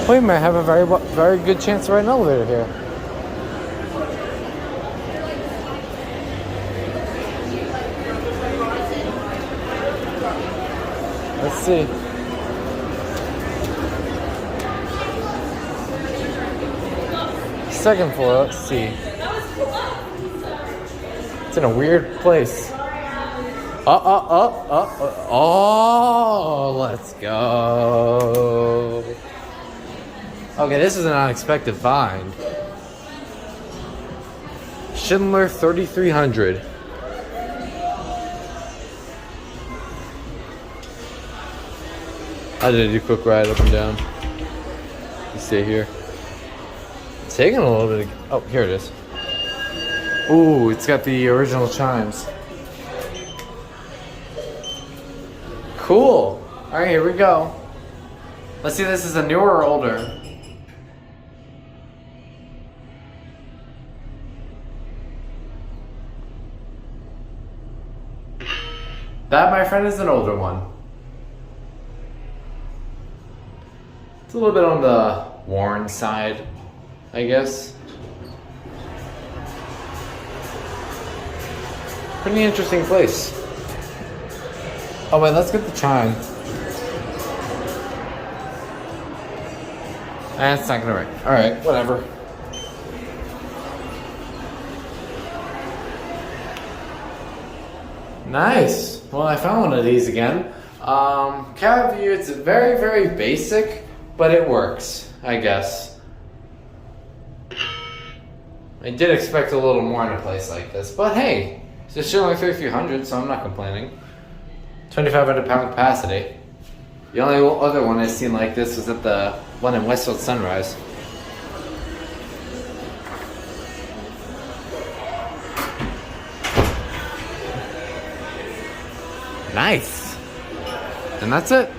We might have a very good chance to ride an elevator here. Let's see. Second floor, let's see. It's in a weird place. Oh, let's go. Okay, this is an unexpected find. Schindler 3300. I did a quick ride up and down. You stay here. It's taking a little bit of, oh, here it is. Ooh, it's got the original chimes. Cool. Alright, here we go. Let's see if this is a newer or older. That, my friend, is an older one. It's a little bit on the worn side, I guess. Pretty interesting place. Oh wait, let's get the chime. It's not gonna ring. Alright, whatever. Nice. Well, I found one of these again. Cab view, it's very, very basic, but it works, I guess. I did expect a little more in a place like this, but hey, it's just only 3,300, so I'm not complaining. 2,500 pound capacity. The only other one I've seen like this was at the one in Westfield Sunrise. Nice. And that's it.